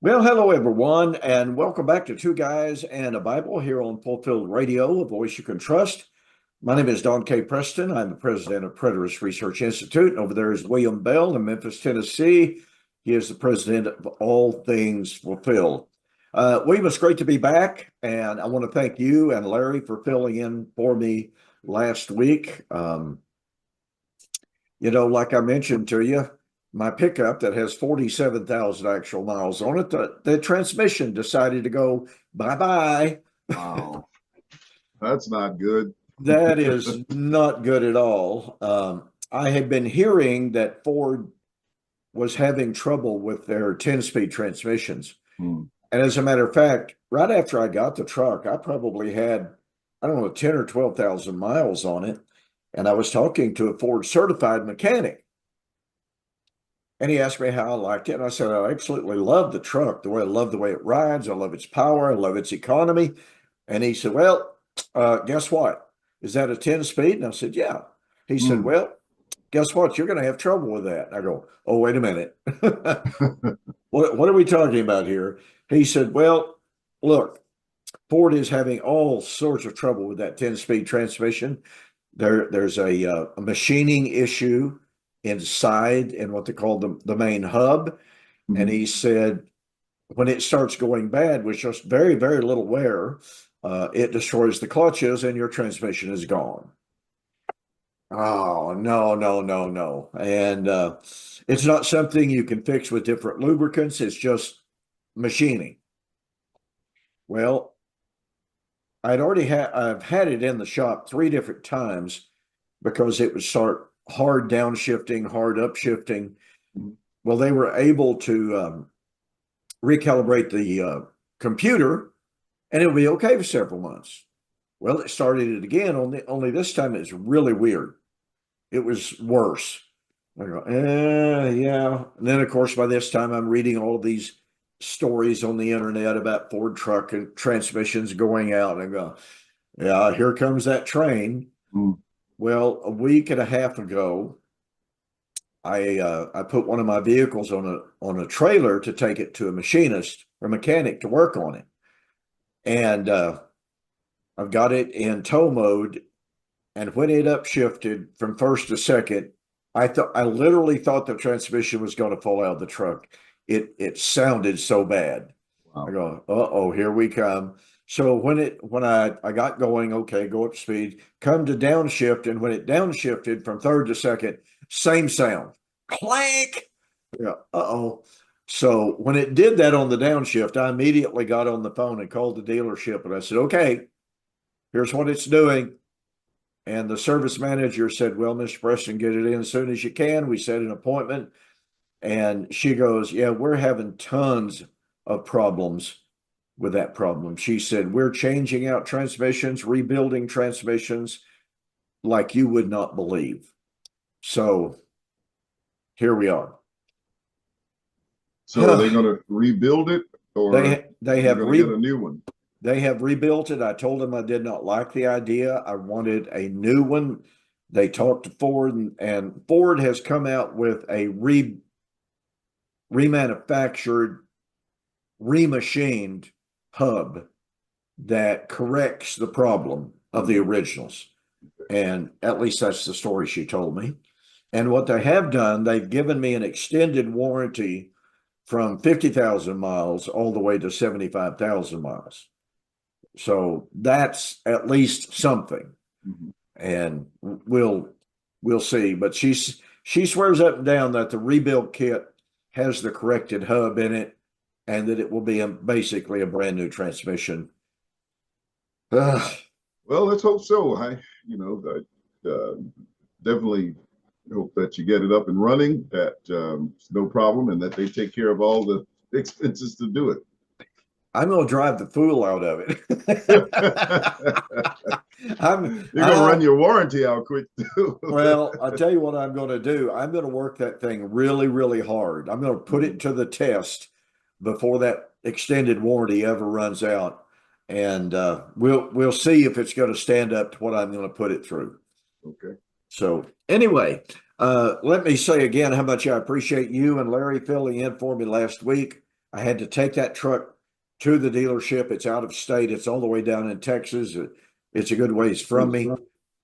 Well, hello everyone, and welcome back to Two Guys and a Bible here on Fulfilled Radio, a voice you can trust. My name is Don K. Preston. I'm the president of Preterist Research Institute. And over there is William Bell in Memphis, Tennessee. He is the president of All Things Fulfilled. William, it's great to be back, and I want to thank you and Larry for filling in for me last week. Like I mentioned to you, my pickup that has 47,000 actual miles on it, the transmission decided to go bye-bye. Wow, that's not good. That is not good at all. I had been hearing that Ford was having trouble with their 10-speed transmissions. Hmm. And as a matter of fact, right after I got the truck, I probably had, I don't know, 10 or 12,000 miles on it. And I was talking to a Ford certified mechanic. And he asked me how I liked it. And I said, I absolutely love the truck. I love the way it rides. I love its power. I love its economy. And he said, well, guess what? Is that a 10 speed? And I said, yeah. He said, Hmm. well, guess what? You're going to have trouble with that. And I go, oh, wait a minute. What are we talking about here? He said, well, look, Ford is having all sorts of trouble with that 10-speed transmission. There's a machining issue inside in what they call the main hub. And Mhm. he said, when it starts going bad with just very, very little wear, it destroys the clutches and your transmission is gone. Oh, no, no, no, no. And it's not something you can fix with different lubricants. It's just machining. Well, I've had it in the shop 3 different times because it would start hard downshifting, hard upshifting. Mhm. Well, they were able to recalibrate the computer, and it'll be okay for several months. Well, it started it again. Only this time it's really weird. It was worse. I go, yeah. And then, of course, by this time, I'm reading all of these stories on the internet about Ford truck and transmissions going out. And I go, yeah, here comes that train. Hmm. Well, a week and a half ago, I put one of my vehicles on a trailer to take it to a machinist or mechanic to work on it, and I've got it in tow mode. And when it upshifted from first to second, I literally thought the transmission was going to fall out of the truck. It sounded so bad. I Wow. go, uh-oh, here we come. So when I got going, okay, go up speed, come to downshift, and when it downshifted from third to second, same sound. Clank. Yeah, uh-oh. So when it did that on the downshift, I immediately got on the phone and called the dealership and I said, okay, here's what it's doing. And the service manager said, well, Mr. Preston, get it in as soon as you can. We set an appointment. And she goes, yeah, we're having tons of problems with that problem. She said, we're changing out transmissions, rebuilding transmissions like you would not believe. So here we are. So are they going to rebuild it, or They you're have going to get a new one? they have rebuilt it. I told them I did not like the idea. I wanted a new one. They talked to Ford, and Ford has come out with a remanufactured, remachined hub that corrects the problem of the originals. And at least that's the story she told me. And what they have done, they've given me an extended warranty from 50,000 miles all the way to 75,000 miles. So that's at least something. Mhm. And we'll see. But she swears up and down that the rebuilt kit has the corrected hub in it and that it will be basically a brand new transmission. Ugh. Well, let's hope so. I definitely hope that you get it up and running, that it's no problem, and that they take care of all the expenses to do it. I'm going to drive the fool out of it. I'm You're going to run your warranty out quick too. Well, I'll tell you what I'm going to do. I'm going to work that thing really, really hard. I'm going to put it to the test before that extended warranty ever runs out, and we'll see if it's going to stand up to what I'm going to put it through. Okay. So anyway, let me say again how much I appreciate you and Larry filling in for me last week. I had to take that truck to the dealership. It's out of state. It's all the way down in Texas. It's a good ways from me.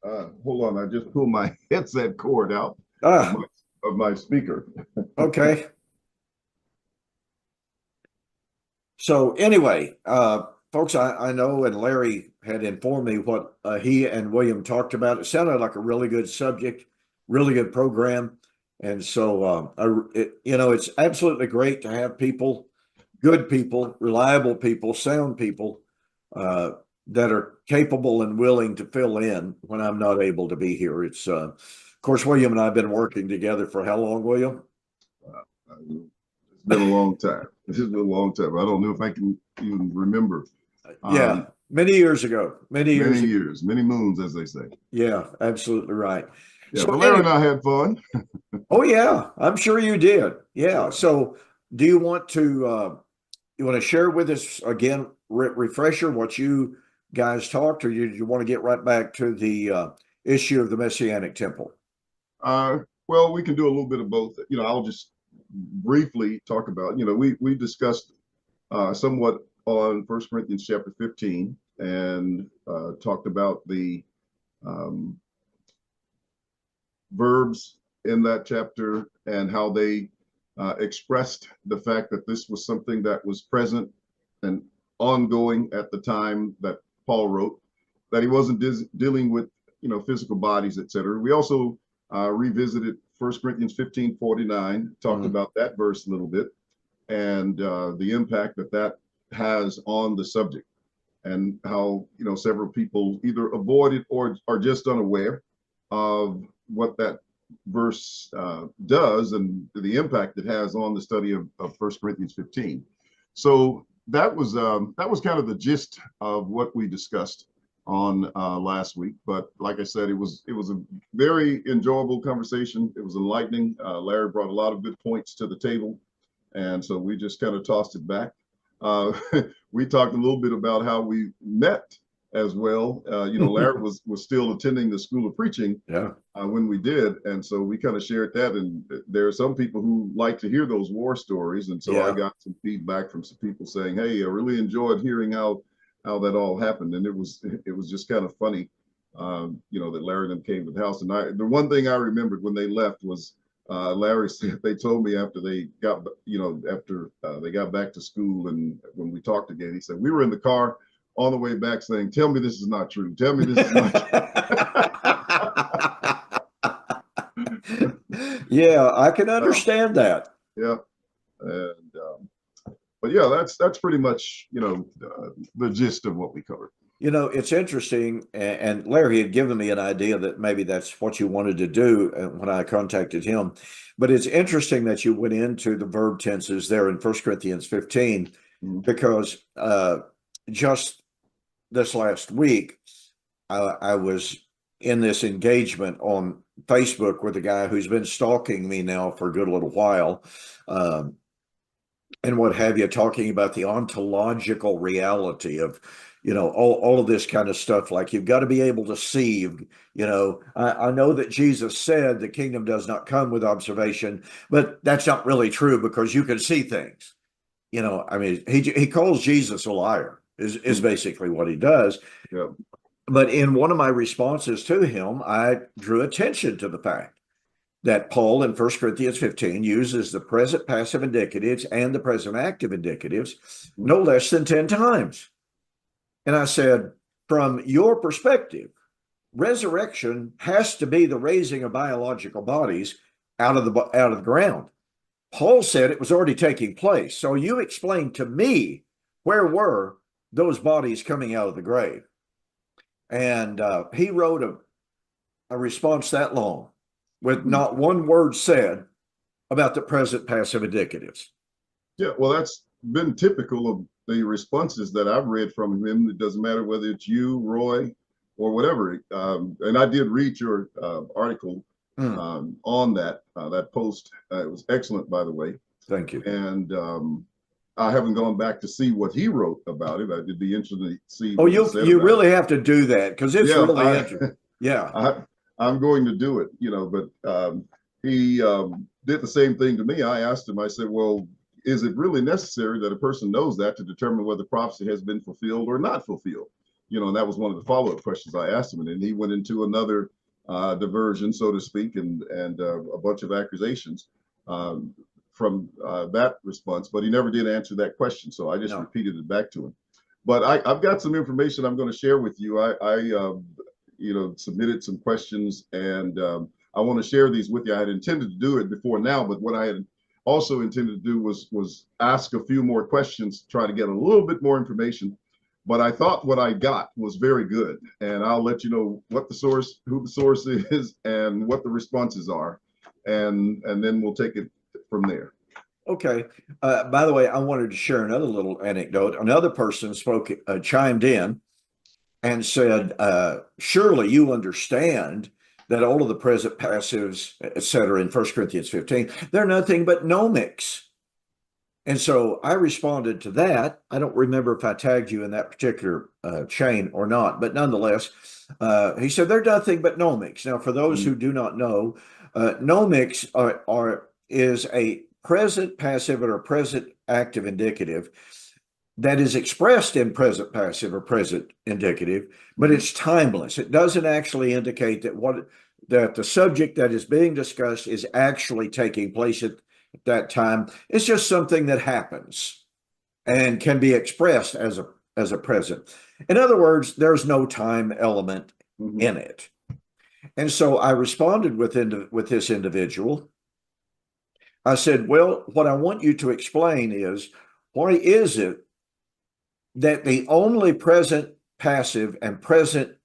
Hold on, I just pulled my headset cord out of Ah, my speaker. okay. So anyway, folks, I know, and Larry had informed me what he and William talked about. It sounded like a really good subject, really good program. And so, it's absolutely great to have people, good people, reliable people, sound people uh, that are capable and willing to fill in when I'm not able to be here. Of course, William and I have been working together for how long, William? It's been a long time. It's been a long time. I don't know if I can even remember. Yeah, many years ago, many years, many moons, as they say. Yeah, absolutely right. Yeah, So but Larry and I had fun. oh yeah, I'm sure you did. Yeah. Yeah. So do you want to share with us again, refresher what you guys talked, or you want to get right back to the issue of the Messianic temple? Well, we can do a little bit of both. I'll just briefly talk about, we discussed somewhat on First Corinthians chapter 15 and talked about the um, verbs in that chapter and how they expressed the fact that this was something that was present and ongoing at the time that Paul wrote, that he wasn't dealing with, physical bodies, etc. We also revisited First Corinthians 15:49, talked about that verse a little bit, and the impact that has on the subject, and how several people either avoid it or are just unaware of what that verse does and the impact it has on the study of 1 Corinthians 15. So that was kind of the gist of what we discussed on last week. But like I said, it was a very enjoyable conversation. It was enlightening. Larry brought a lot of good points to the table, and so we just kind of tossed it back. We talked a little bit about how we met as well. Larry was still attending the School of Preaching when we did, and so we kind of shared that. And there are some people who like to hear those war stories, and so I got some feedback from some people saying, "Hey, I really enjoyed hearing how that all happened," and it was just kind of funny, that Larry and them came to the house. And the one thing I remembered when they left was Larry said they told me after they got they got back to school, and when we talked again, he said we were in the car on the way back saying, "Tell me this is not true. Tell me this is not true." Yeah, I can understand that. Yeah, and but yeah, that's pretty much the gist of what we covered. It's interesting, and Larry had given me an idea that maybe that's what you wanted to do when I contacted him. But it's interesting that you went into the verb tenses there in 1 Corinthians 15, because just this last week, I was in this engagement on Facebook with a guy who's been stalking me now for a good little while. And what have you, talking about the ontological reality of, all of this kind of stuff. Like, you've got to be able to see, I know that Jesus said the kingdom does not come with observation, but that's not really true, because you can see things. I mean, he calls Jesus a liar is basically what he does. Yeah. But in one of my responses to him, I drew attention to the fact that Paul in 1 Corinthians 15 uses the present passive indicatives and the present active indicatives no less than 10 times. And I said, from your perspective, resurrection has to be the raising of biological bodies out of the ground. Paul said it was already taking place. So you explain to me, where were those bodies coming out of the grave? And he wrote a response that long with not one word said about the present passive indicatives. Yeah, well, that's been typical of the responses that I've read from him. It doesn't matter whether it's you, Roy, or whatever. And I did read your article on that post. It was excellent, by the way. Thank you. And I haven't gone back to see what he wrote about it. I'd be interested to see. Oh, you really have to do that, because it's really interesting. Yeah. I'm going to do it, but he did the same thing to me. I asked him, I said, well, is it really necessary that a person knows that to determine whether prophecy has been fulfilled or not fulfilled? And that was one of the follow-up questions I asked him, and then he went into another diversion, so to speak, and a bunch of accusations from that response, but he never did answer that question. So I just repeated it back to him. But I've got some information I'm going to share with you. I submitted some questions, and I want to share these with you. I had intended to do it before now, but what I had also intended to do was ask a few more questions to try to get a little bit more information. But I thought what I got was very good, and I'll let you know what the source, who the source is, and what the responses are, and then we'll take it from there. Okay. By the way, I wanted to share another little anecdote. Another person chimed in and said, surely you understand that all of the present passives, et cetera, in 1 Corinthians 15, they're nothing but nomics. And so I responded to that. I don't remember if I tagged you in that particular chain or not, but nonetheless, he said they're nothing but nomics. Now, for those who do not know, nomics is a present passive or present active indicative that is expressed in present passive or present indicative, but it's timeless. It doesn't actually indicate that the subject that is being discussed is actually taking place at that time. It's just something that happens and can be expressed as a present. In other words, there's no time element in it. And so I responded with this individual. I said, well, what I want you to explain is, why is it that the only present passive and present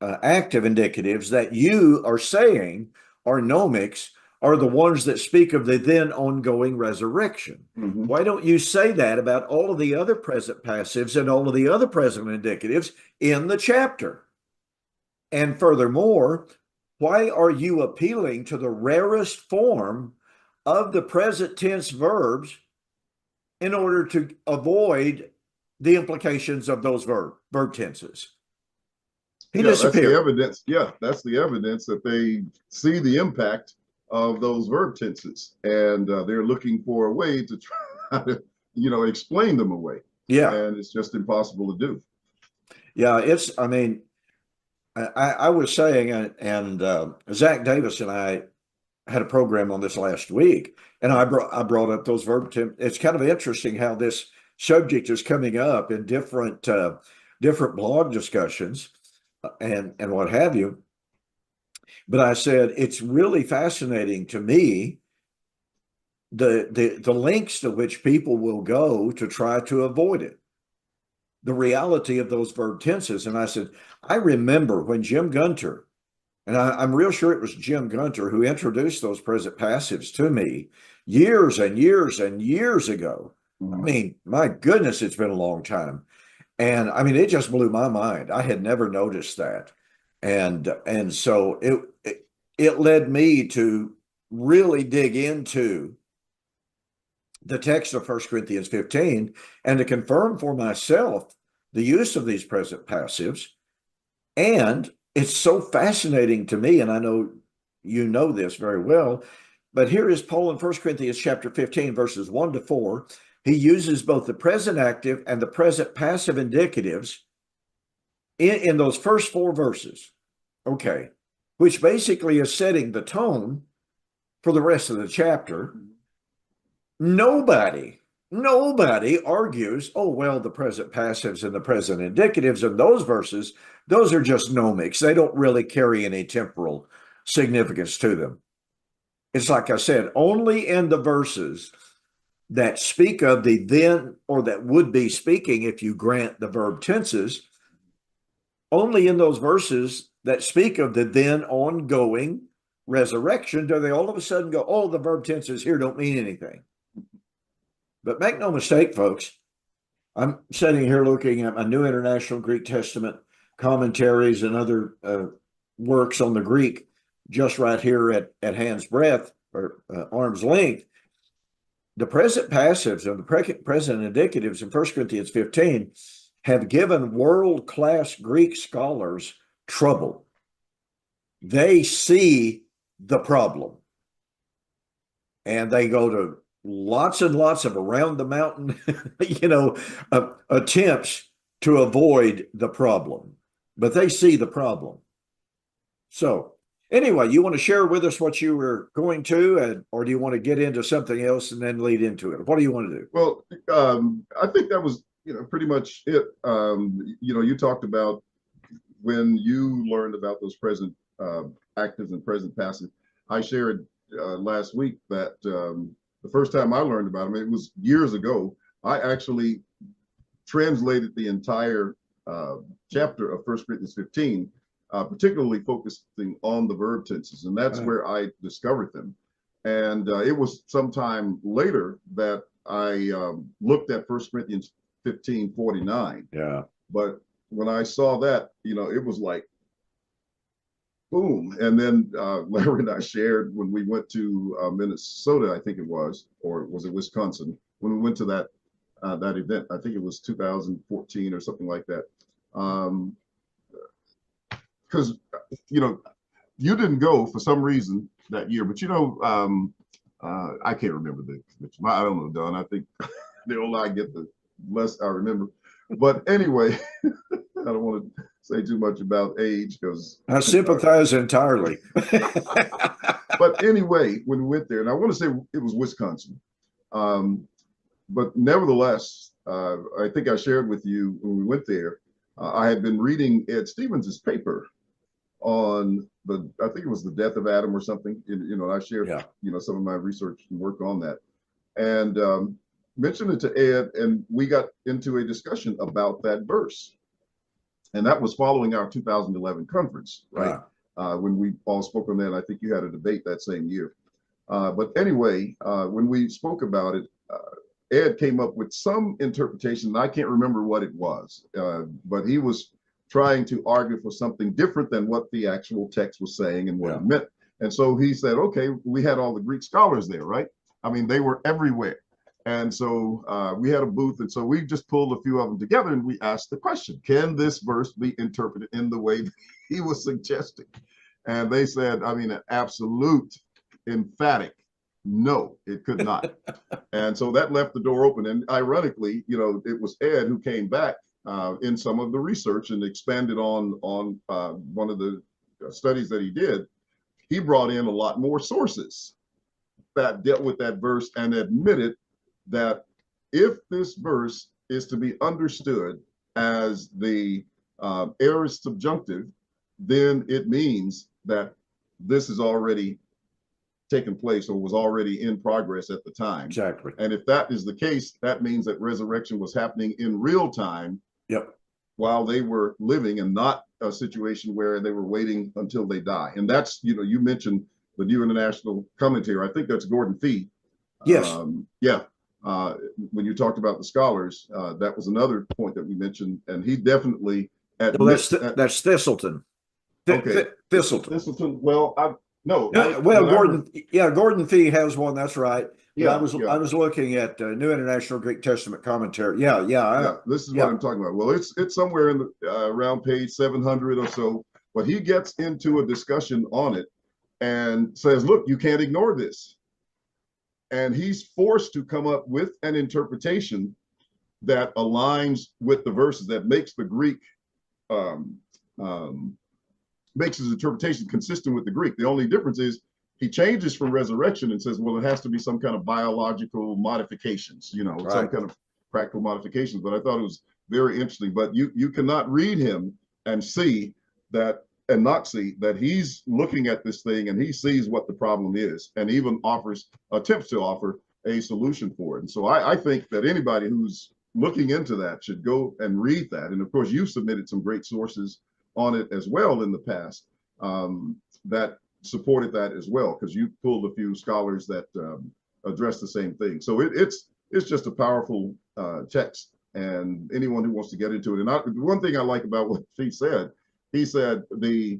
active indicatives that you are saying are nomics are the ones that speak of the then ongoing resurrection? Why don't you say that about all of the other present passives and all of the other present indicatives in the chapter? And furthermore, why are you appealing to the rarest form of the present tense verbs in order to avoid the implications of those verb tenses? He disappeared. That's the evidence. Yeah, that's the evidence that they see the impact of those verb tenses, and they're looking for a way to try to, explain them away. Yeah, and it's just impossible to do. Yeah, I mean, I was saying, and Zach Davis and I had a program on this last week, and I brought up those verb tenses. It's kind of interesting how this subject is coming up in different blog discussions and what have you. But I said it's really fascinating to me the lengths to which people will go to try to avoid it, the reality of those verb tenses. And I said, I remember when Jim Gunter, and I'm real sure it was Jim Gunter who introduced those present passives to me years and years and years ago. I mean, my goodness, it's been a long time. And I mean, it just blew my mind. I had never noticed that. And so it led me to really dig into the text of 1 Corinthians 15 and to confirm for myself the use of these present passives. And it's so fascinating to me, and I know you know this very well, but here is Paul in 1 Corinthians chapter 15, verses 1 to 4. He uses both the present active and the present passive indicatives in those first 4 verses. Okay, which basically is setting the tone for the rest of the chapter. Nobody argues, oh, well, the present passives and the present indicatives in those verses, those are just nomics. They don't really carry any temporal significance to them. It's like I said, only in the verses that speak of the then, or that would be speaking if you grant the verb tenses, only in those verses that speak of the then ongoing resurrection do they all of a sudden go, oh, the verb tenses here don't mean anything. But make no mistake, folks, I'm sitting here looking at my New International Greek Testament commentaries and other works on the Greek just right here at hand's breadth or arm's length. The present passives and the present indicatives in 1 Corinthians 15 have given world-class Greek scholars trouble. They see the problem, and they go to lots and lots of around the mountain, attempts to avoid the problem, but they see the problem. So, anyway, you want to share with us what you were going to, or do you want to get into something else and then lead into it? What do you want to do? Well, I think that was, pretty much it. You talked about when you learned about those present active and present passive. I shared last week that the first time I learned about them, it was years ago. I actually translated the entire chapter of 1 Corinthians 15, particularly focusing on the verb tenses, and that's where I discovered them. And it was sometime later that I looked at 1 Corinthians 15:49. Yeah. But when I saw that, it was like, boom. And then Larry and I shared when we went to Minnesota, I think it was, or was it Wisconsin, when we went to that event. I think it was 2014 or something like that. Because you didn't go for some reason that year, but I can't remember I don't know, Don. I think the older I get, the less I remember. But anyway, I don't want to say too much about age because I sympathize entirely. But anyway, when we went there, and I want to say it was Wisconsin, but nevertheless, I think I shared with you when we went there, I had been reading Ed Stevens's paper on I think it was the death of Adam or something. I shared, some of my research and work on that, and mentioned it to Ed, and we got into a discussion about that verse. And that was following our 2011 conference, right? When we all spoke on that, I think you had a debate that same year. But anyway, when we spoke about it, Ed came up with some interpretation, and I can't remember what it was, but he was trying to argue for something different than what the actual text was saying and what it meant. And so he said, okay, we had all the Greek scholars there, right? I mean, they were everywhere. And so we had a booth, and so we just pulled a few of them together, and we asked the question, can this verse be interpreted in the way that he was suggesting? And they said, I mean, an absolute, emphatic, no, it could not. And so that left the door open. And ironically, it was Ed who came back in some of the research and expanded on one of the studies that he did. He brought in a lot more sources that dealt with that verse and admitted that if this verse is to be understood as the aorist subjunctive, then it means that this is already taken place or was already in progress at the time. Exactly. And if that is the case, that means that resurrection was happening in real time. Yep. While they were living, and not a situation where they were waiting until they die. And that's, you mentioned the New International Commentary. I think that's Gordon Fee. Yes. When you talked about the scholars, that was another point that we mentioned, and he definitely admits that's Thistleton. Okay. Thistleton. Well, Gordon Fee has one. That's right. Yeah, I was looking at New International Greek Testament Commentary. This is what I'm talking about. Well, it's somewhere in the around page 700 or so, but he gets into a discussion on it and says, look, you can't ignore this. And he's forced to come up with an interpretation that aligns with the verses, that makes the Greek, makes his interpretation consistent with the Greek. The only difference is he changes from resurrection and says, well, it has to be some kind of biological modifications, some kind of practical modifications. But I thought it was very interesting. But you cannot read him and see that, and not see that he's looking at this thing and he sees what the problem is, and even attempts to offer a solution for it. And so I think that anybody who's looking into that should go and read that. And of course, you've submitted some great sources on it as well in the past that supported that as well, because you pulled a few scholars that address the same thing. So it's just a powerful text, and anyone who wants to get into it. And one thing I like about what he said the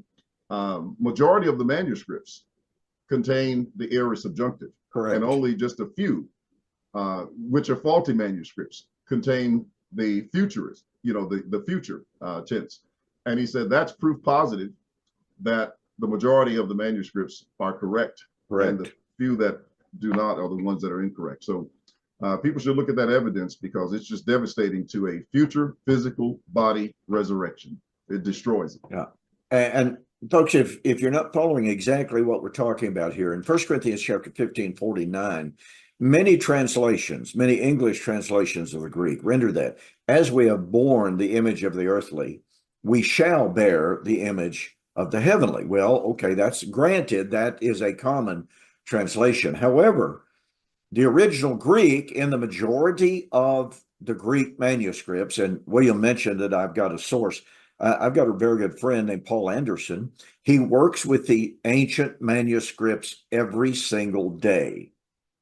majority of the manuscripts contain the aorist subjunctive. Correct. And only just a few, which are faulty manuscripts, contain the futurist, the future tense. And he said that's proof positive that the majority of the manuscripts are correct. Correct. And the few that do not are the ones that are incorrect. So people should look at that evidence because it's just devastating to a future physical body resurrection. It destroys it. Yeah. And folks, if you're not following exactly what we're talking about here, in 1 Corinthians chapter 15:49, many translations, many English translations of the Greek render that, as we have borne the image of the earthly, we shall bear the image of the heavenly. Well, okay, that's granted. That is a common translation. However, the original Greek in the majority of the Greek manuscripts, and William mentioned that I've got a source. I've got a very good friend named Paul Anderson. He works with the ancient manuscripts every single day.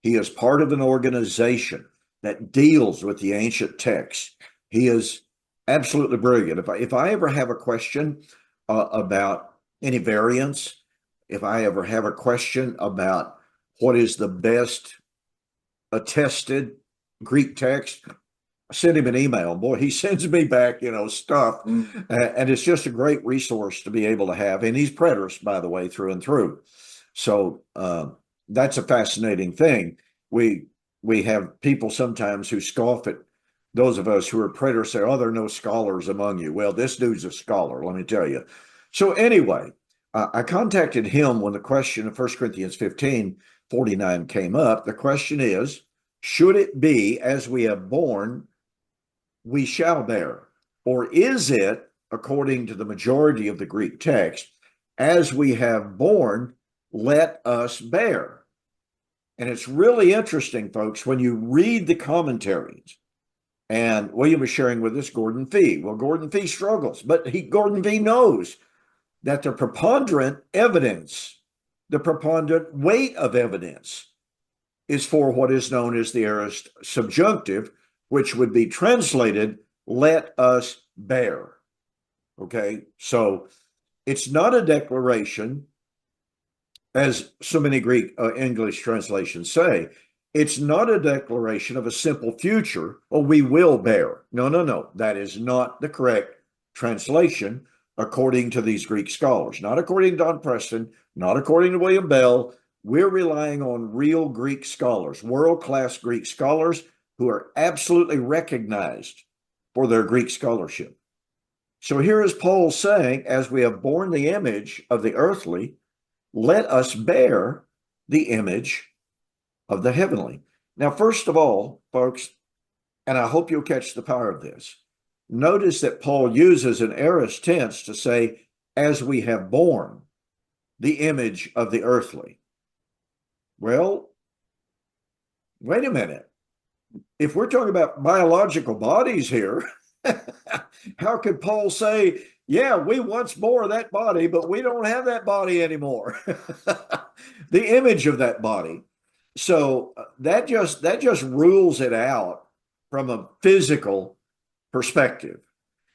He is part of an organization that deals with the ancient texts. He is absolutely brilliant. If I ever have a question about any variants, if I ever have a question about what is the best attested Greek text, send him an email. Boy, he sends me back, stuff. And it's just a great resource to be able to have. And he's preterist, by the way, through and through. So that's a fascinating thing. We have people sometimes who scoff at those of us who are preterists, say, oh, there are no scholars among you. Well, this dude's a scholar, let me tell you. So anyway, I contacted him when the question of 1 Corinthians 15:49 came up. The question is, should it be as we have borne, we shall bear? Or is it, according to the majority of the Greek text, as we have borne, let us bear? And it's really interesting, folks, when you read the commentaries, and William was sharing with us Gordon Fee. Well, Gordon Fee struggles, but Gordon Fee knows that the preponderant evidence, the preponderant weight of evidence is for what is known as the aorist subjunctive, which would be translated, let us bear. Okay, so it's not a declaration, as so many Greek English translations say. It's not a declaration of a simple future, oh, we will bear. No. That is not the correct translation according to these Greek scholars. Not according to Don Preston, not according to William Bell. We're relying on real Greek scholars, world-class Greek scholars who are absolutely recognized for their Greek scholarship. So here is Paul saying, as we have borne the image of the earthly, let us bear the image of the heavenly. Now, first of all, folks, and I hope you'll catch the power of this, notice that Paul uses an aorist tense to say, as we have borne the image of the earthly. Well, wait a minute. If we're talking about biological bodies here, how could Paul say, yeah, we once bore that body, but we don't have that body anymore? The image of that body. So that just rules it out from a physical perspective,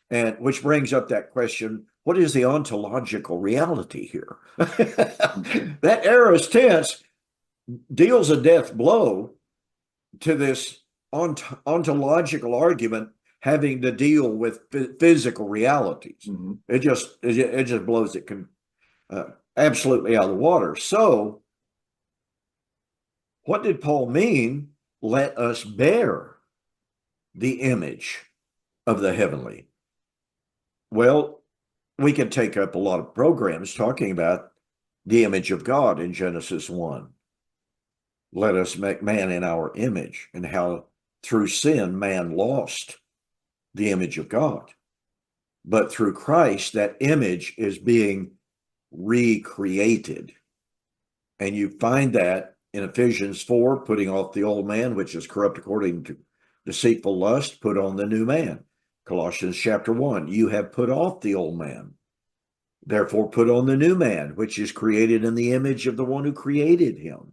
and which brings up that question: what is the ontological reality here? That aorist tense deals a death blow to this ontological argument having to deal with physical realities. Mm-hmm. It just blows it absolutely out of the water. So what did Paul mean? Let us bear the image of the heavenly. Well, we could take up a lot of programs talking about the image of God in Genesis 1. Let us make man in our image, and how through sin man lost the image of God. But through Christ, that image is being recreated. And you find that in Ephesians 4, putting off the old man, which is corrupt according to deceitful lust, put on the new man. Colossians chapter 1, you have put off the old man. Therefore, put on the new man, which is created in the image of the one who created him.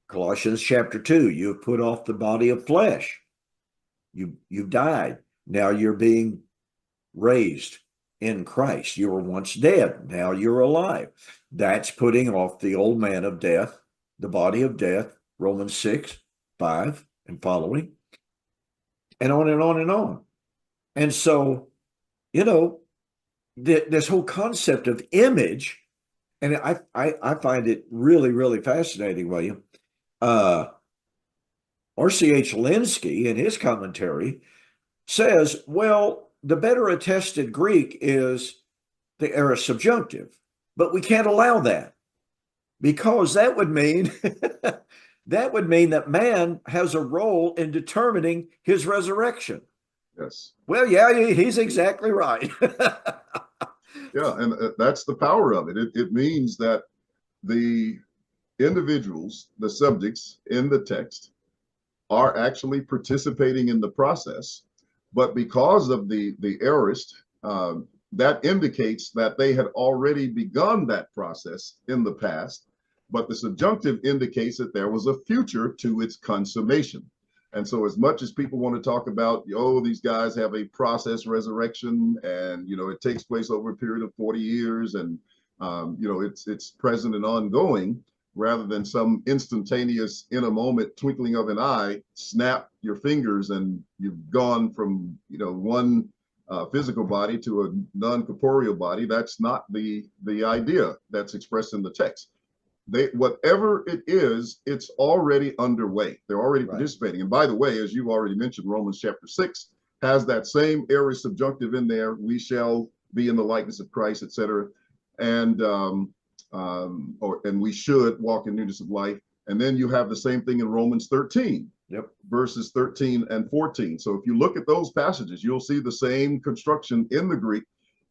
Colossians chapter 2, you have put off the body of flesh. You've died. Now you're being raised in Christ. You were once dead. Now you're alive. That's putting off the old man of death, the body of death, Romans 6, 5, and following, and on and on and on. And so, this whole concept of image, and I find it really, really fascinating, William. Uh, R.C.H. Linsky, in his commentary, says, well, the better attested Greek is the aorist subjunctive, but we can't allow that because that would mean that man has a role in determining his resurrection. Yes. Well, yeah, he's exactly right. Yeah, and that's the power of it. It means that the individuals, the subjects in the text, are actually participating in the process. But because of the aorist, that indicates that they had already begun that process in the past. But the subjunctive indicates that there was a future to its consummation. And so, as much as people want to talk about, oh, these guys have a process resurrection, and it takes place over a period of 40 years, and it's present and ongoing, rather than some instantaneous, in a moment, twinkling of an eye, snap your fingers and you've gone from one physical body to a non-corporeal body. That's not the idea that's expressed in the text. Whatever it is, it's already underway. They're already participating. And by the way, as you've already mentioned, Romans chapter 6 has that same aorist subjunctive in there. We shall be in the likeness of Christ, etc. And and we should walk in newness of life. And then you have the same thing in Romans 13, verses 13 and 14. So if you look at those passages, you'll see the same construction in the Greek.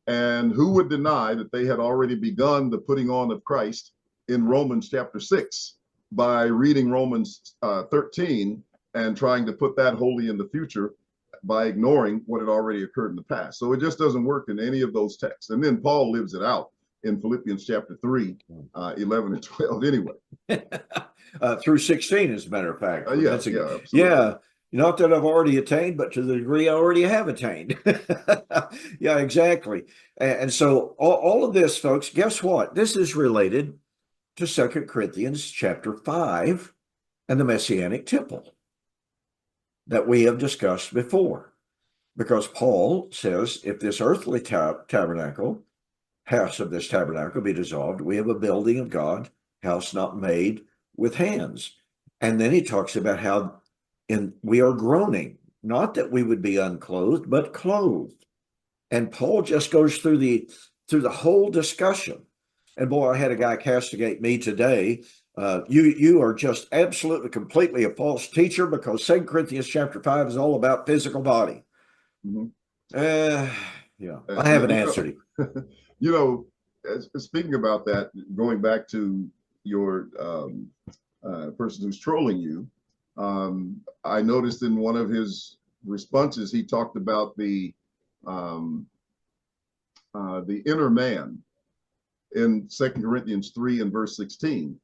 And who would deny that they had already begun the putting on of Christ in Romans chapter 6 by reading Romans 13 and trying to put that wholly in the future by ignoring what had already occurred in the past. So it just doesn't work in any of those texts. And then Paul lives it out in Philippians chapter 3, 11 and 12 anyway. Through 16, as a matter of fact. Yeah, not that I've already attained, but to the degree I already have attained. Yeah, exactly. And so all of this, folks, guess what? This is related to 2 Corinthians chapter 5 and the Messianic temple that we have discussed before. Because Paul says, if this earthly tabernacle, house of this tabernacle be dissolved, we have a building of God, house not made with hands. And then he talks about how we are groaning, not that we would be unclothed, but clothed. And Paul just goes through the whole discussion. And boy, I had a guy castigate me today. You are just absolutely, completely a false teacher, because 2 Corinthians chapter 5 is all about physical body. I haven't answered him. Speaking about that, going back to your person who's trolling you, I noticed in one of his responses, he talked about the inner man in 2 Corinthians 3 and verse 16.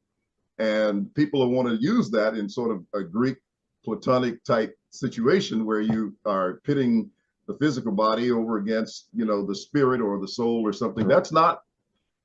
And people want to use that in sort of a Greek Platonic type situation where you are pitting the physical body over against, the spirit or the soul or something. That's not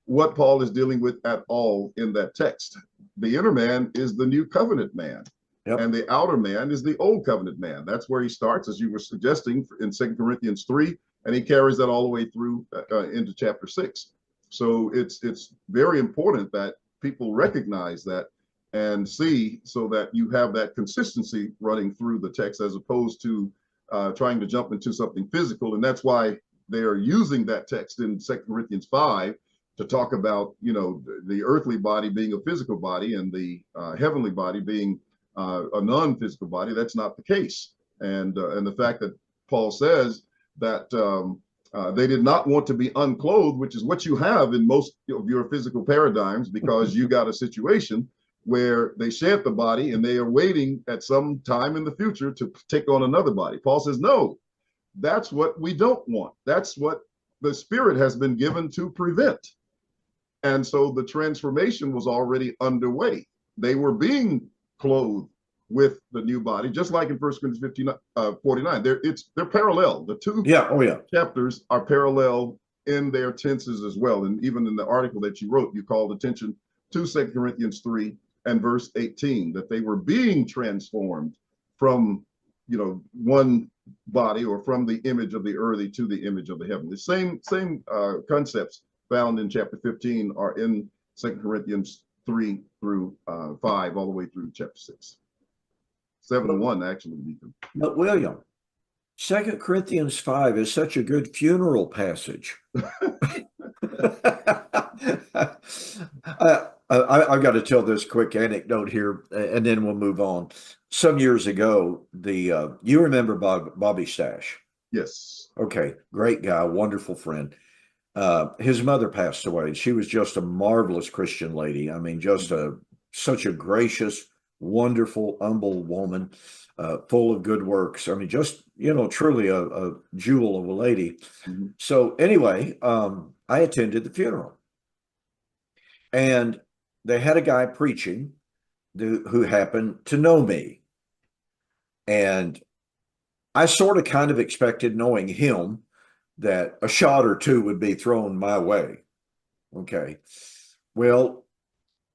what Paul is dealing with at all in that text. The inner man is the new covenant man. And the outer man is the old covenant man. That's where he starts, as you were suggesting, in 2 Corinthians 3, and he carries that all the way through into chapter 6. So it's very important that people recognize that and see, so that you have that consistency running through the text, as opposed to trying to jump into something physical. And that's why they are using that text in 2 Corinthians 5 to talk about, the earthly body being a physical body and the heavenly body being a non-physical body. That's not the case. And the fact that Paul says that they did not want to be unclothed, which is what you have in most of your physical paradigms, because you got a situation where they shed the body and they are waiting at some time in the future to take on another body. Paul says, no, that's what we don't want. That's what the Spirit has been given to prevent. And so the transformation was already underway. They were being clothed with the new body, just like in 1 Corinthians 49. They're parallel. The two chapters are parallel in their tenses as well. And even in the article that you wrote, you called attention to 2 Corinthians 3 and verse 18, that they were being transformed from, one body, or from the image of the earthly to the image of the heavenly. Same concepts found in chapter 15 are in 2 Corinthians 3 through 5, all the way through chapter 6. 7 and 1 actually. But William, 2 Corinthians 5 is such a good funeral passage. I've got to tell this quick anecdote here, and then we'll move on. Some years ago, you remember Bobby Stash? Yes. Okay, great guy, wonderful friend. His mother passed away. She was just a marvelous Christian lady. I mean, just such a gracious, wonderful, humble woman, full of good works. I mean, just, truly a jewel of a lady. Mm-hmm. So anyway, I attended the funeral, and they had a guy preaching who happened to know me. And I sort of kind of expected, knowing him, that a shot or two would be thrown my way. Okay. Well,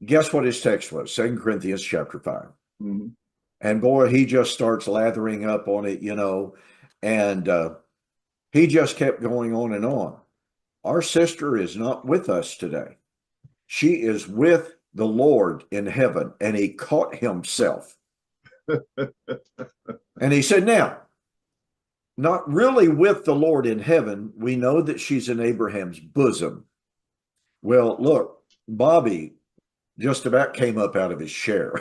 guess what his text was? 2 Corinthians chapter 5. Mm-hmm. And boy, he just starts lathering up on it, and he just kept going on and on. Our sister is not with us today. She is with the Lord in heaven. And he caught himself. And he said, now, not really with the Lord in heaven. We know that she's in Abraham's bosom. Well, look, Bobby just about came up out of his chair.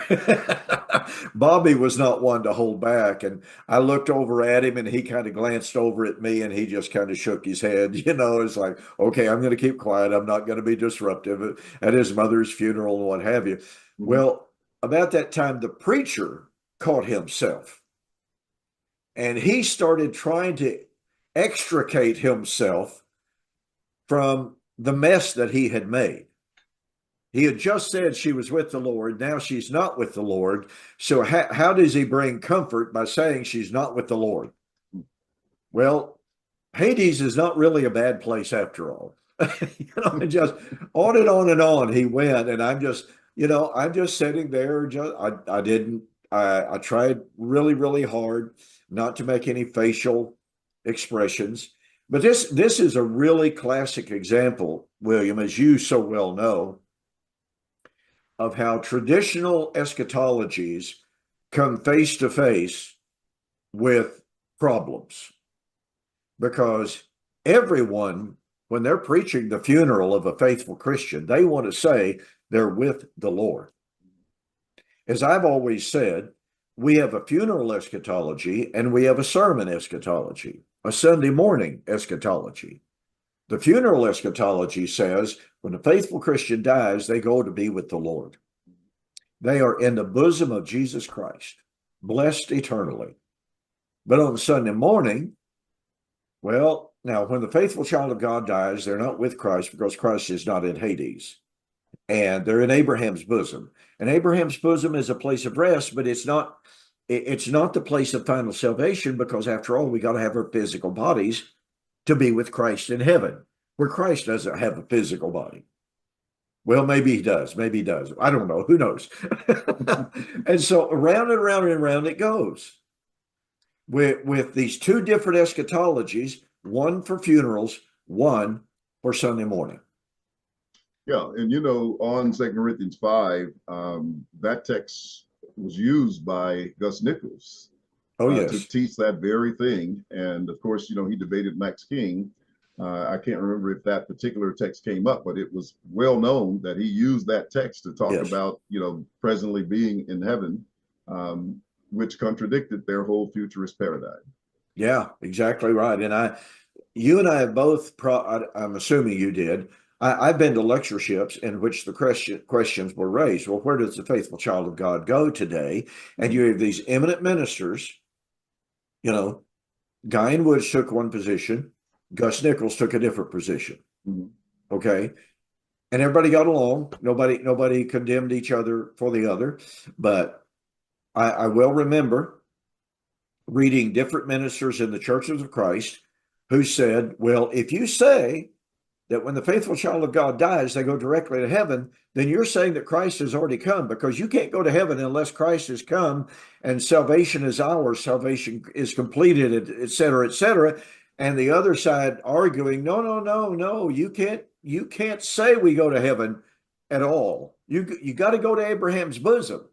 Bobby was not one to hold back. And I looked over at him, and he kind of glanced over at me, and he just kind of shook his head. It's like, okay, I'm going to keep quiet. I'm not going to be disruptive at his mother's funeral and what have you. Mm-hmm. Well, about that time, the preacher caught himself, and he started trying to extricate himself from the mess that he had made. He had just said she was with the Lord. Now she's not with the Lord. So how does he bring comfort by saying she's not with the Lord? Well, Hades is not really a bad place after all. Just on and on he went. And I'm just sitting there. I tried really, really hard not to make any facial expressions. But this is a really classic example, William, as you so well know, of how traditional eschatologies come face to face with problems. Because everyone, when they're preaching the funeral of a faithful Christian, they want to say they're with the Lord. As I've always said, we have a funeral eschatology and we have a sermon eschatology, a Sunday morning eschatology. The funeral eschatology says when a faithful Christian dies, they go to be with the Lord. They are in the bosom of Jesus Christ, blessed eternally. But on Sunday morning, well, now when the faithful child of God dies, they're not with Christ because Christ is not in Hades. And they're in Abraham's bosom. And Abraham's bosom is a place of rest, but it's not the place of final salvation, because after all, we got to have our physical bodies to be with Christ in heaven, where Christ doesn't have a physical body. Well, maybe he does. Maybe he does. I don't know. Who knows? And so around and around and around it goes with these two different eschatologies, one for funerals, one for Sunday morning. Yeah. And, on 2 Corinthians 5, that text was used by Gus Nichols to teach that very thing. And of course, he debated Max King. I can't remember if that particular text came up, but it was well known that he used that text to talk about, presently being in heaven, which contradicted their whole futurist paradigm. Yeah, exactly right. And you and I have both, I'm assuming you did, I've been to lectureships in which the questions were raised. Well, where does the faithful child of God go today? And you have these eminent ministers, Guy and Woods took one position, Gus Nichols took a different position. Mm-hmm. Okay. And everybody got along. Nobody condemned each other for the other. But I will remember reading different ministers in the churches of Christ who said, well, if you say that when the faithful child of God dies, they go directly to heaven, then you're saying that Christ has already come, because you can't go to heaven unless Christ has come and salvation is ours, salvation is completed, et cetera, et cetera. And the other side arguing, no, you can't say we go to heaven at all. You got to go to Abraham's bosom.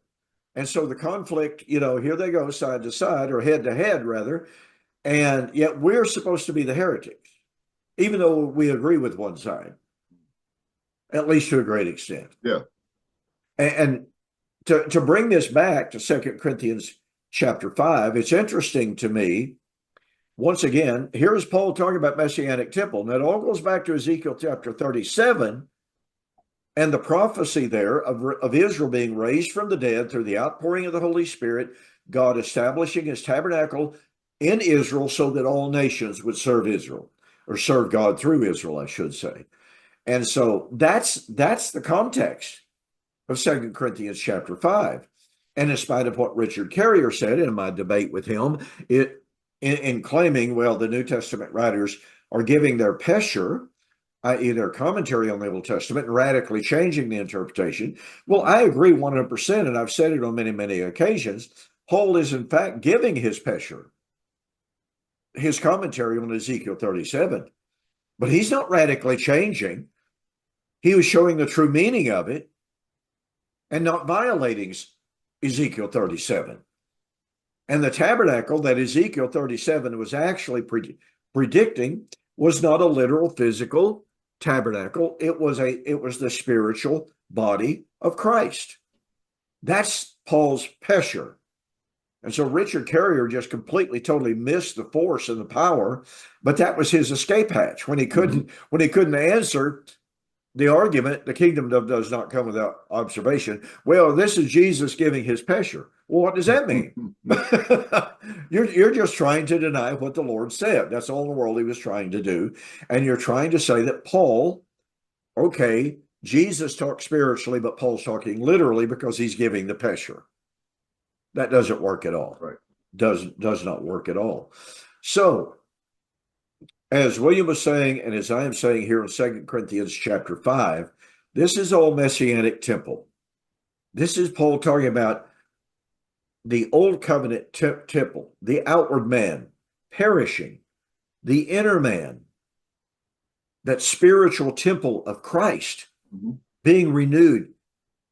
And so the conflict, here they go side to side, or head to head rather, and yet we're supposed to be the heretics, even though we agree with one side, at least to a great extent. Yeah. And to bring this back to 2 Corinthians chapter 5, it's interesting to me. Once again, here's Paul talking about Messianic temple. And it all goes back to Ezekiel chapter 37 and the prophecy there of Israel being raised from the dead through the outpouring of the Holy Spirit, God establishing his tabernacle in Israel so that all nations would serve Israel, or serve God through Israel, I should say. And so that's the context of 2 Corinthians chapter 5. And in spite of what Richard Carrier said in my debate with him, in claiming, well, the New Testament writers are giving their pesher, i.e. their commentary on the Old Testament, and radically changing the interpretation. Well, I agree 100%, and I've said it on many, many occasions. Paul is, in fact, giving his pesher, his commentary on Ezekiel 37, but he's not radically changing. He was showing the true meaning of it and not violating Ezekiel 37. And the tabernacle that Ezekiel 37 was actually predicting was not a literal physical tabernacle. It was the spiritual body of Christ. That's Paul's pesher. And so Richard Carrier just completely, totally missed the force and the power, but that was his escape hatch. When he couldn't answer the argument, the kingdom does not come without observation. Well, this is Jesus giving his pesher. Well, what does that mean? You're just trying to deny what the Lord said. That's all in the world he was trying to do. And you're trying to say that Paul, okay, Jesus talks spiritually, but Paul's talking literally because he's giving the pesher. That doesn't work at all. Right. Does not work at all. So, as William was saying, and as I am saying here in 2 Corinthians chapter 5, this is all Messianic temple. This is Paul talking about the old covenant temple, the outward man perishing, the inner man, that spiritual temple of Christ being renewed.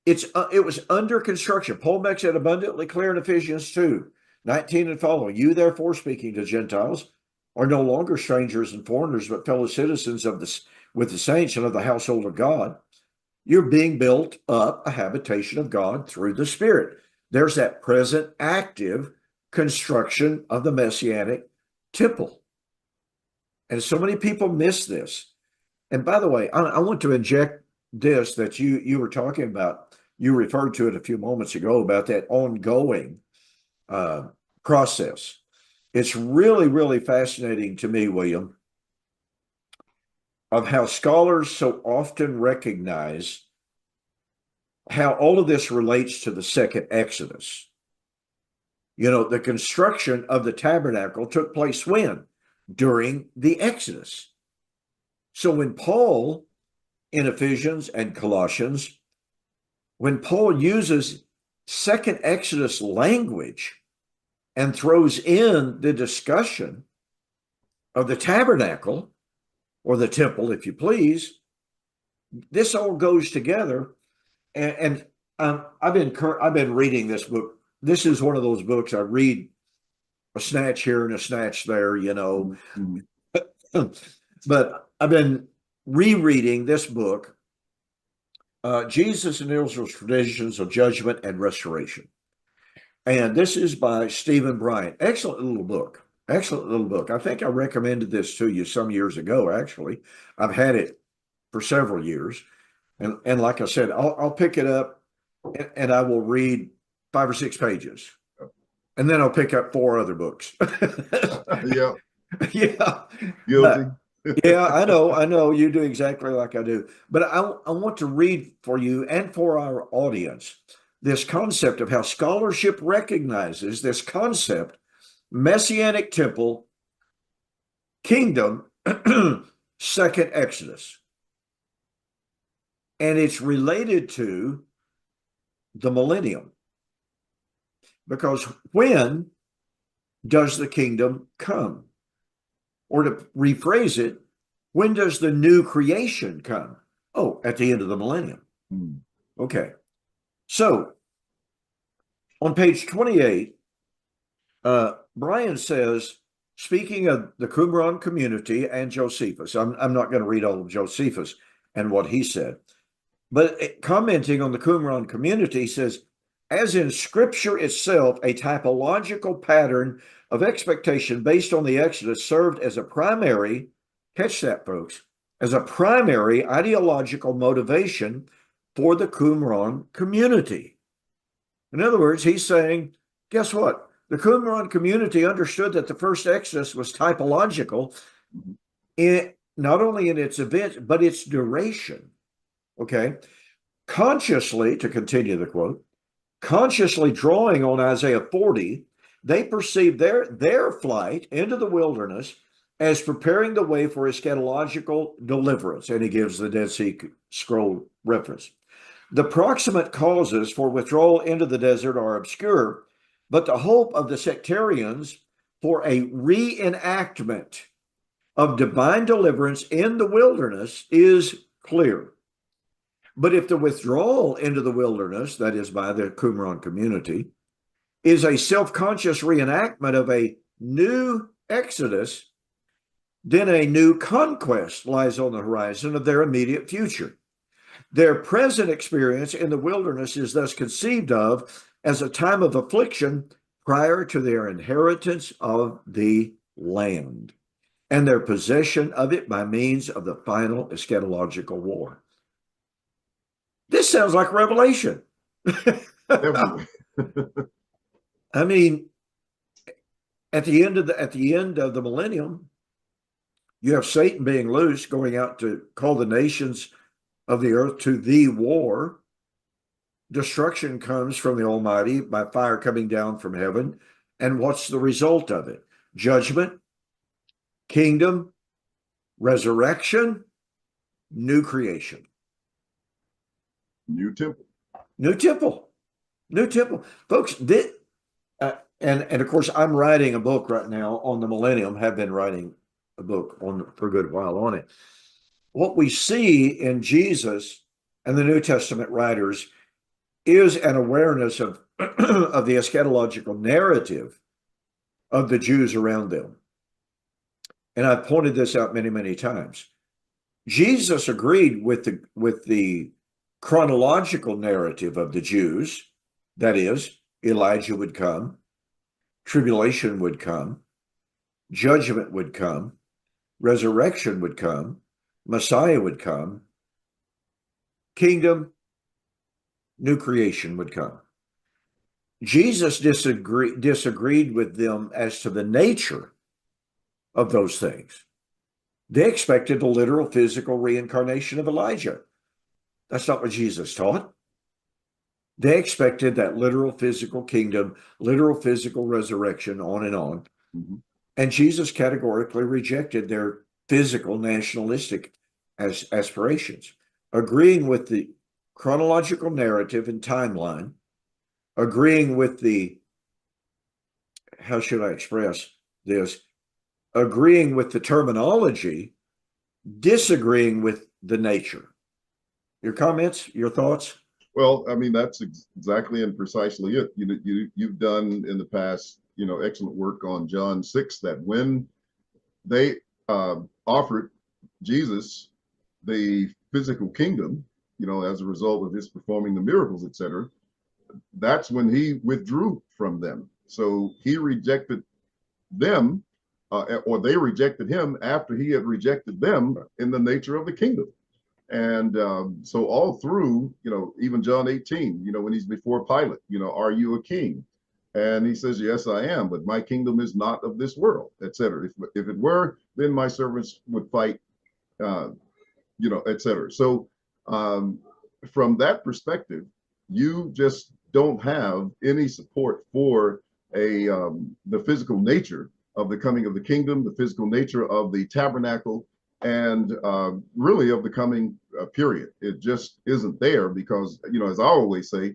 It was under construction. Paul makes it abundantly clear in Ephesians 2:19 and following. You therefore, speaking to Gentiles, are no longer strangers and foreigners, but fellow citizens with the saints and of the household of God. You're being built up a habitation of God through the Spirit. There's that present active construction of the Messianic temple. And so many people miss this. And by the way, I want to inject this that you were talking about. You referred to it a few moments ago about that ongoing process. It's really, really fascinating to me, William, of how scholars so often recognize how all of this relates to the second Exodus. The construction of the tabernacle took place when? During the Exodus. So when Paul, in Ephesians and Colossians, when Paul uses second Exodus language and throws in the discussion of the tabernacle, or the temple, if you please, this all goes together. And I've been reading this book. This is one of those books I read a snatch here and a snatch there, But I've been rereading this book, Jesus and Israel's Traditions of Judgment and Restoration. And this is by Stephen Bryant. Excellent little book. Excellent little book. I think I recommended this to you some years ago, actually. I've had it for several years. And like I said, I'll pick it up and I will read 5 or 6 pages. And then I'll pick up 4 other books. Yeah. Yeah. Guilty. Yeah, I know. You do exactly like I do. But I want to read for you and for our audience this concept of how scholarship recognizes this concept, Messianic temple, kingdom, second Exodus. And it's related to the millennium. Because when does the kingdom come? Or to rephrase it, when does the new creation come? Oh, at the end of the millennium. Mm. Okay. So on page 28, Brian says, speaking of the Qumran community and Josephus, I'm not going to read all of Josephus and what he said, but commenting on the Qumran community, he says, as in Scripture itself, a typological pattern of expectation based on the Exodus served as a primary, catch that, folks, as a primary ideological motivation for the Qumran community. In other words, he's saying, guess what? The Qumran community understood that the first Exodus was typological, not only in its event, but its duration. Okay. Consciously, to continue the quote, consciously drawing on Isaiah 40, they perceived their flight into the wilderness as preparing the way for eschatological deliverance. And he gives the Dead Sea Scroll reference. The proximate causes for withdrawal into the desert are obscure, but the hope of the sectarians for a reenactment of divine deliverance in the wilderness is clear. But if the withdrawal into the wilderness, that is by the Qumran community, is a self-conscious reenactment of a new exodus, then a new conquest lies on the horizon of their immediate future. Their present experience in the wilderness is thus conceived of as a time of affliction prior to their inheritance of the land and their possession of it by means of the final eschatological war. This sounds like Revelation. Definitely. I mean, at the end of the millennium, you have Satan being loose, going out to call the nations of the earth to the war. Destruction comes from the Almighty by fire coming down from heaven. And what's the result of it? Judgment, kingdom, resurrection, new creation. New temple. New temple. New temple. Folks, and of course, I'm writing a book right now on the millennium, have been writing a book on for a good while on it. What we see in Jesus and the New Testament writers is an awareness of, of the eschatological narrative of the Jews around them. And I've pointed this out many, many times. Jesus agreed with the chronological narrative of the Jews. That is, Elijah would come, tribulation would come, judgment would come, resurrection would come, Messiah would come, kingdom, new creation would come. Jesus disagreed with them as to the nature of those things. They expected a literal physical reincarnation of Elijah. That's not what Jesus taught. They expected that literal physical kingdom, literal physical resurrection, on and on. Mm-hmm. And Jesus categorically rejected their physical nationalistic aspirations, agreeing with the chronological narrative and timeline, agreeing with the, how should I express this? Agreeing with the terminology, disagreeing with the nature. Your comments, your thoughts? Well, I mean, that's exactly and precisely it. You've done in the past, excellent work on John 6, that when they offered Jesus the physical kingdom, as a result of his performing the miracles, etc., that's when he withdrew from them. So he rejected them, or they rejected him after he had rejected them in the nature of the kingdom. And so all through, even John 18, when he's before Pilate, are you a king? And he says, yes, I am, but my kingdom is not of this world, etc. If it were, then my servants would fight, etc. So from that perspective, you just don't have any support for the physical nature of the coming of the kingdom, the physical nature of the tabernacle, and really of the coming period. It just isn't there because, as I always say,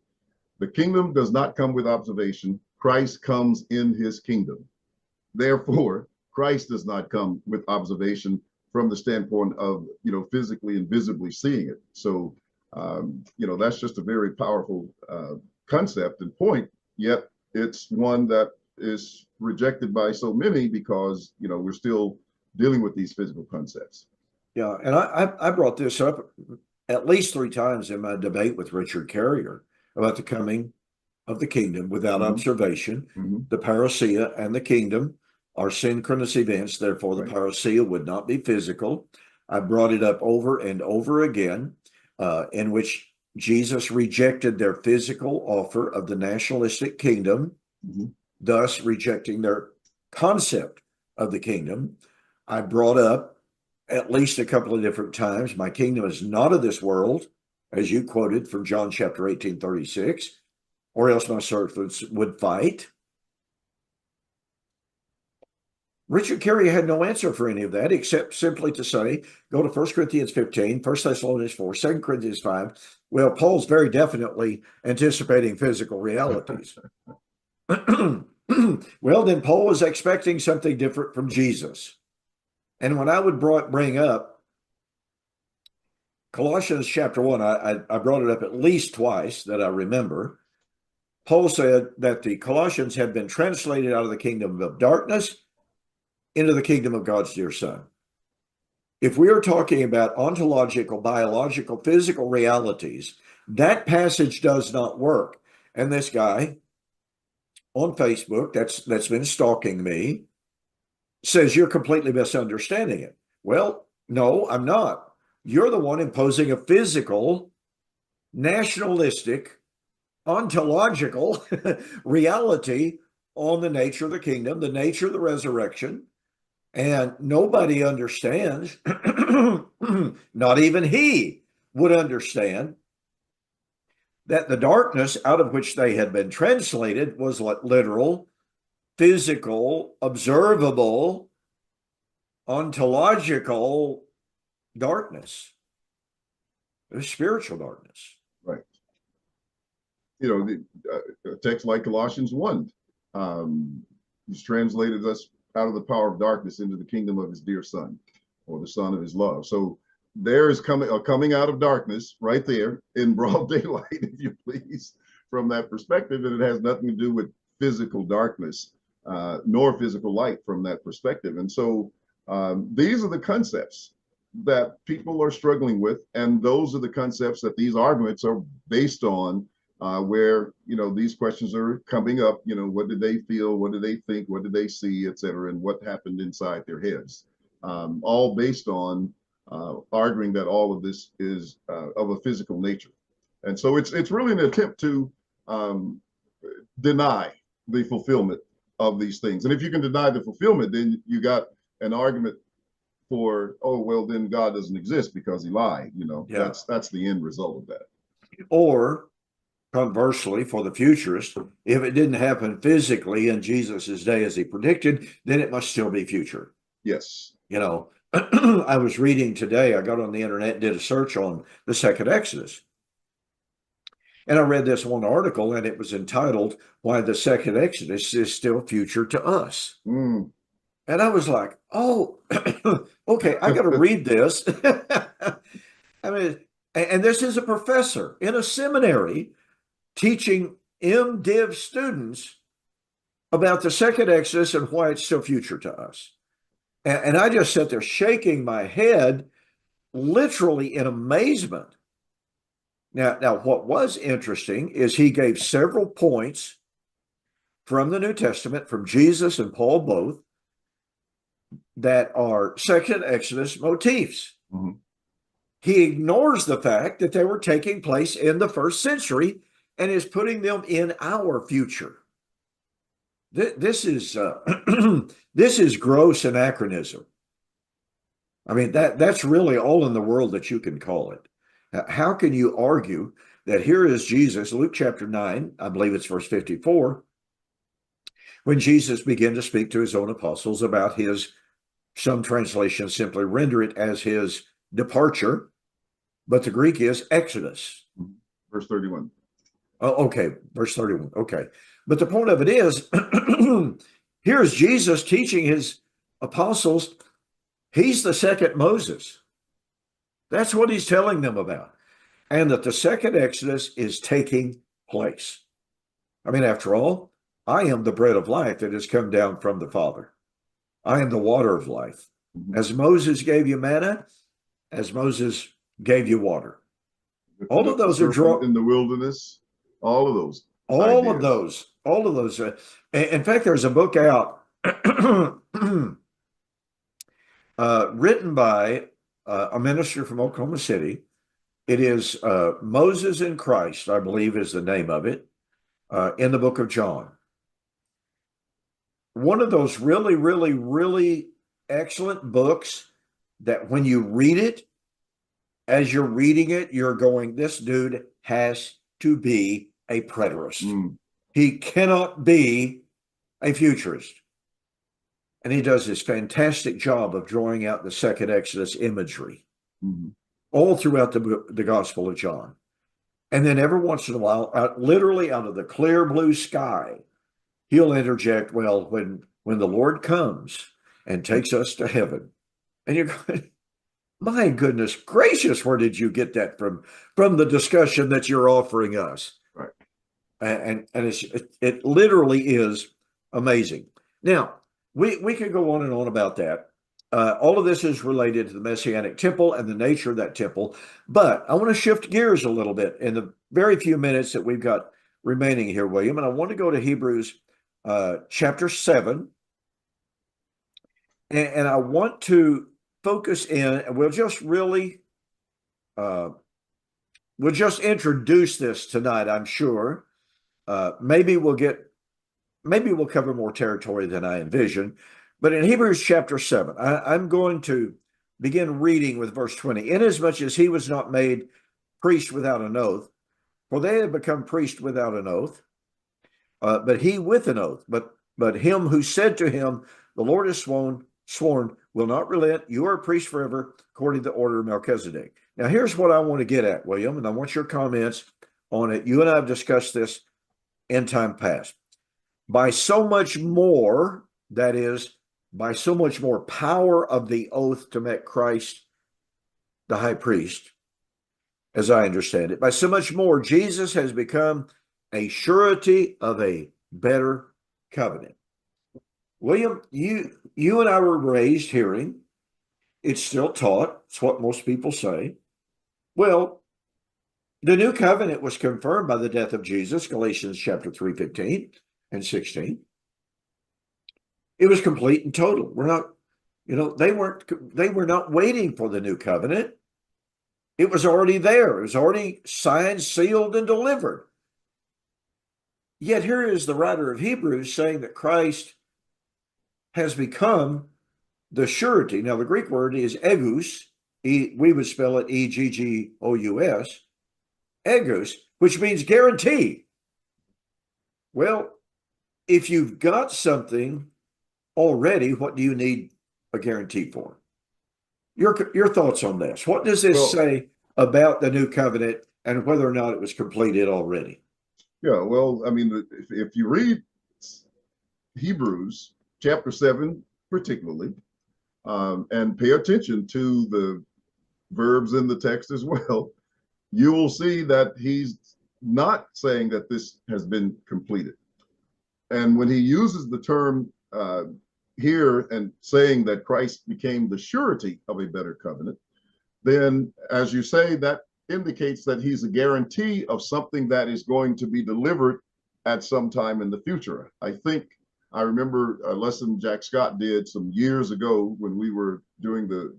the kingdom does not come with observation. Christ comes in his kingdom. Therefore, Christ does not come with observation from the standpoint of, physically and visibly seeing it. So That's just a very powerful concept and point, yet it's one that is rejected by so many because, we're still dealing with these physical concepts. Yeah, and I brought this up at least 3 times in my debate with Richard Carrier about the coming of the kingdom without Mhm. observation. Mhm. The parousia and the kingdom are synchronous events, therefore the Right. parousia would not be physical. I brought it up over and over again, in which Jesus rejected their physical offer of the nationalistic kingdom, Mhm. thus rejecting their concept of the kingdom. I brought up at least a couple of different times, my kingdom is not of this world, as you quoted from John chapter 18:36, or else my servants would fight. Richard Carey had no answer for any of that except simply to say, go to 1 Corinthians 15, 1 Thessalonians 4, 2 Corinthians 5. Well, Paul's very definitely anticipating physical realities. Well, then Paul was expecting something different from Jesus. And when I would bring up Colossians chapter 1, I brought it up at least twice that I remember. Paul said that the Colossians had been translated out of the kingdom of darkness into the kingdom of God's dear Son. If we are talking about ontological, biological, physical realities, that passage does not work. And this guy on Facebook that's been stalking me says you're completely misunderstanding it. Well, no, I'm not. You're the one imposing a physical, nationalistic, ontological reality on the nature of the kingdom, the nature of the resurrection. And nobody understands, not even he would understand, that the darkness out of which they had been translated was literal, physical, observable, ontological darkness. It was spiritual darkness. Right. A text like Colossians 1, he's translated us out of the power of darkness into the kingdom of his dear Son, or the Son of his love. So there is coming out of darkness right there in broad daylight, if you please, from that perspective. And it has nothing to do with physical darkness, nor physical light from that perspective. And so these are the concepts that people are struggling with. And those are the concepts that these arguments are based on, where, these questions are coming up. What did they feel? What did they think? What did they see, et cetera? And what happened inside their heads? All based on arguing that all of this is of a physical nature. And so it's really an attempt to deny the fulfillment of these things. And if you can deny the fulfillment, then you got an argument for, oh, well, then God doesn't exist because he lied. Yeah. That's the end result of that. Or conversely, for the futurist, if it didn't happen physically in Jesus's day as he predicted, then it must still be future. Yes. I was reading today, I got on the internet and did a search on the second Exodus. And I read this one article and it was entitled, Why the Second Exodus is Still Future to Us. Mm. And I was like, oh, okay, I got to read this. I mean, and this is a professor in a seminary teaching MDiv students about the second Exodus and why it's still future to us. And I just sat there shaking my head, literally in amazement. Now, what was interesting is he gave several points from the New Testament, from Jesus and Paul both, that are second Exodus motifs. Mm-hmm. He ignores the fact that they were taking place in the first century and is putting them in our future. This is this is gross anachronism. I mean, that's really all in the world that you can call it. How can you argue that here is Jesus, Luke chapter 9, I believe it's verse 54, when Jesus began to speak to his own apostles about his, some translations simply render it as his departure, but the Greek is Exodus. Verse 31. Oh, okay, verse 31. Okay. But the point of it is, here's Jesus teaching his apostles, he's the second Moses. That's what he's telling them about. and that the second Exodus is taking place. I mean, after all, I am the bread of life that has come down from the Father. I am the water of life. Mhm. As Moses gave you manna, as Moses gave you water. All Lifted of up the those are serpent in the wilderness, all of those ideas. all of those. In fact, there's a book out written by a minister from Oklahoma City. It is Moses in Christ, I believe, is the name of it, in the book of John. One of those really, really, really excellent books that when you read it, as you're reading it, you're going, this dude has to be a preterist. Mm. He cannot be a futurist. And he does this fantastic job of drawing out the second Exodus imagery Mhm. all throughout the Gospel of John. And then every once in a while, literally out of the clear blue sky, he'll interject, well, when the Lord comes and takes us to heaven, and you're going, my goodness gracious, where did you get that from the discussion that you're offering us? Right. And it literally is amazing. Now, we could go on and on about that. All of this is related to the Messianic temple and the nature of that temple. But I want to shift gears a little bit in the very few minutes that we've got remaining here, William. And I want to go to Hebrews chapter 7. And I want to focus in, and we'll just introduce this tonight, I'm sure. Maybe we'll cover more territory than I envision. But in Hebrews chapter 7, I'm going to begin reading with verse 20. Inasmuch as he was not made priest without an oath, for they had become priest without an oath, but he with an oath. But him who said to him, the Lord has sworn, will not relent. You are a priest forever, according to the order of Melchizedek. Now, here's what I want to get at, William, and I want your comments on it. You and I have discussed this in time past. By so much more, that is, by so much more power of the oath to make Christ the high priest, as I understand it, by so much more, Jesus has become a surety of a better covenant. William, you and I were raised hearing, it's still taught, it's what most people say. Well, the new covenant was confirmed by the death of Jesus, Galatians chapter 3:15 and 16. It was complete and total. We're not, they were not waiting for the new covenant. It was already there. It was already signed, sealed, and delivered. Yet here is the writer of Hebrews saying that Christ has become the surety. Now, the Greek word is egus. We would spell it eggous, egus, which means guarantee. Well, if you've got something already, what do you need a guarantee for? Your thoughts on this? What does this say about the new covenant and whether or not it was completed already? Yeah, well, I mean, if you read Hebrews chapter 7, particularly, and pay attention to the verbs in the text as well, you will see that he's not saying that this has been completed. And when he uses the term here and saying that Christ became the surety of a better covenant, then, as you say, that indicates that he's a guarantee of something that is going to be delivered at some time in the future. I remember a lesson Jack Scott did some years ago when we were doing the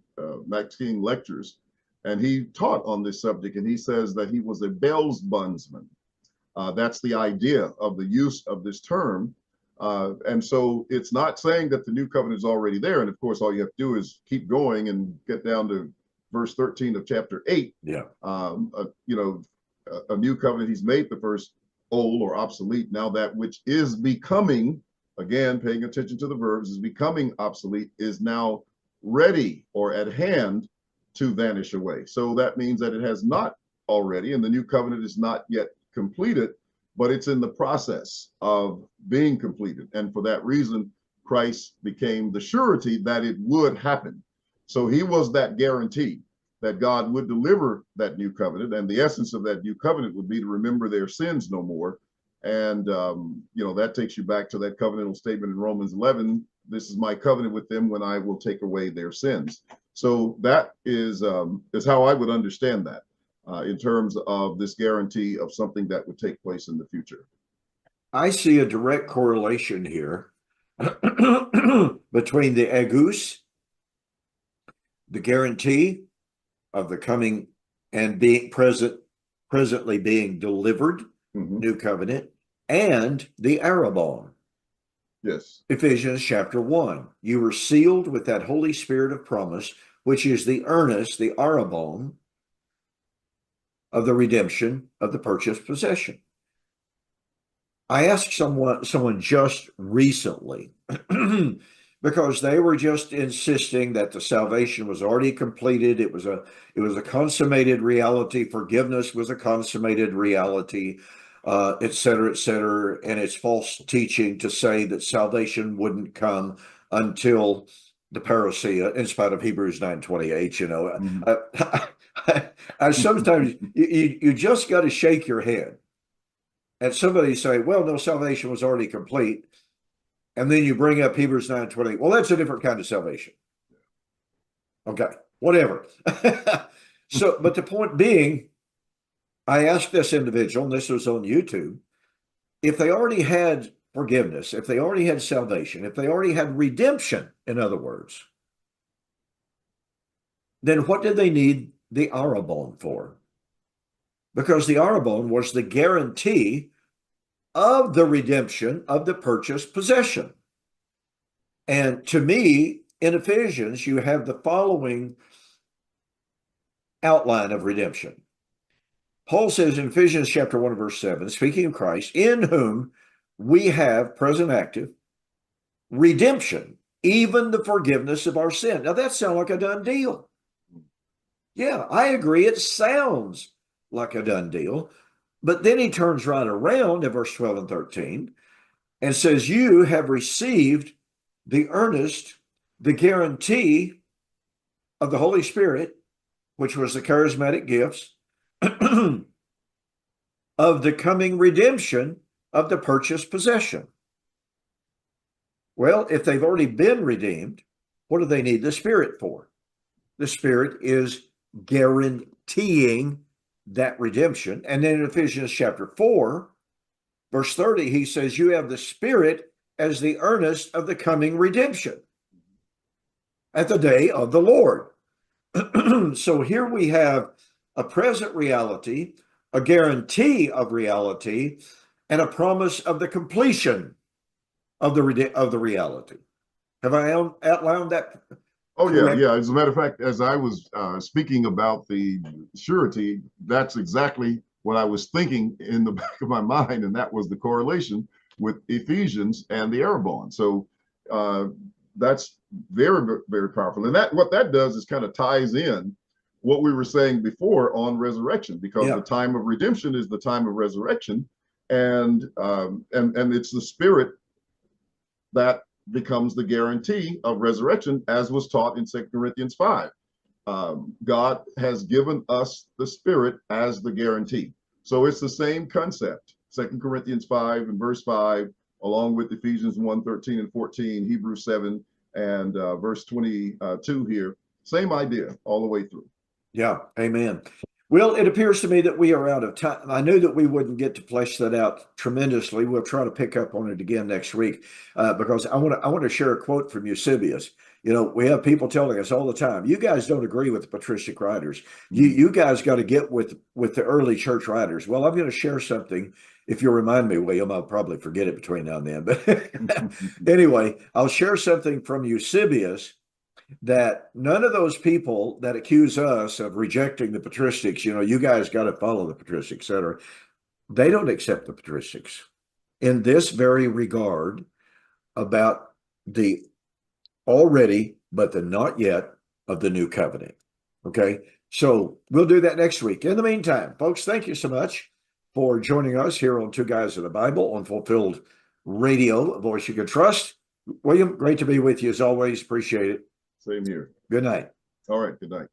Max King lectures, and he taught on this subject, and he says that he was a Bell's bondsman. That's the idea of the use of this term. And so it's not saying that the new covenant is already there. And of course, all you have to do is keep going and get down to verse 13 of chapter 8. Yeah. A new covenant, he's made the first old or obsolete. Now that which is becoming, again, paying attention to the verbs, is becoming obsolete, is now ready or at hand to vanish away. So that means that it has not already, and the new covenant is not yet completed, but it's in the process of being completed. And for that reason, Christ became the surety that it would happen. So he was that guarantee. that God would deliver that new covenant, and the essence of that new covenant would be to remember their sins no more. And that takes you back to that covenantal statement in Romans 11. This is my covenant with them when I will take away their sins. So that is how I would understand that in terms of this guarantee of something that would take place in the future. I see a direct correlation here between the agus, the guarantee of the coming and being presently being delivered, new covenant, and the arabon. Yes. Ephesians chapter 1. You were sealed with that Holy Spirit of promise, which is the earnest, the arabon of the redemption of the purchased possession. I asked someone just recently because they were just insisting that the salvation was already completed. It was a consummated reality. Forgiveness was a consummated reality, et cetera, et cetera. And it's false teaching to say that salvation wouldn't come until the parousia, in spite of Hebrews 9:28. I sometimes you just got to shake your head. And somebody say, well, no, salvation was already complete. And then you bring up Hebrews 9:28. Well, that's a different kind of salvation. Okay, whatever. But the point being, I asked this individual, and this was on YouTube, if they already had forgiveness, if they already had salvation, if they already had redemption, in other words, then what did they need the arabon for? Because the arabon was the guarantee of the redemption of the purchased possession. And to me, in Ephesians, you have the following outline of redemption. Paul says in Ephesians chapter 1, verse 7, speaking of Christ, in whom we have, present active, redemption, even the forgiveness of our sin. Now that sounds like a done deal. Yeah, I agree. It sounds like a done deal. But then he turns right around in verse 12 and 13 and says, you have received the earnest, the guarantee of the Holy Spirit, which was the charismatic gifts of the coming redemption of the purchased possession. Well, if they've already been redeemed, what do they need the Spirit for? The Spirit is guaranteeing that redemption. And then in Ephesians chapter 4, verse 30, he says, you have the Spirit as the earnest of the coming redemption at the day of the Lord. So here we have a present reality, a guarantee of reality, and a promise of the completion of the reality. Have I outlined that? Oh, yeah. As a matter of fact, as I was speaking about the surety, that's exactly what I was thinking in the back of my mind, and that was the correlation with Ephesians and the arabon. So that's very, very powerful. And what that does is kind of ties in what we were saying before on resurrection, because the time of redemption is the time of resurrection, and it's the Spirit that becomes the guarantee of resurrection, as was taught in 2 Corinthians 5. God has given us the Spirit as the guarantee. So it's the same concept. 2 Corinthians 5 and verse 5, along with Ephesians 1, 13 and 14, Hebrews 7 and verse 22 here. Same idea all the way through. Yeah, amen. Well, it appears to me that we are out of time. I knew that we wouldn't get to flesh that out tremendously. We'll try to pick up on it again next week because I want to share a quote from Eusebius. We have people telling us all the time, you guys don't agree with the patristic writers. You guys got to get with the early church writers. Well, I'm going to share something. If you'll remind me, William, I'll probably forget it between now and then. But anyway, I'll share something from Eusebius that none of those people that accuse us of rejecting the patristics, you guys got to follow the patristics, et cetera, they don't accept the patristics in this very regard about the already, but the not yet of the new covenant. Okay. So we'll do that next week. In the meantime, folks, thank you so much for joining us here on Two Guys in the Bible on Fulfilled Radio, a voice you can trust. William, great to be with you as always. Appreciate it. Same here. Good night. All right. Good night.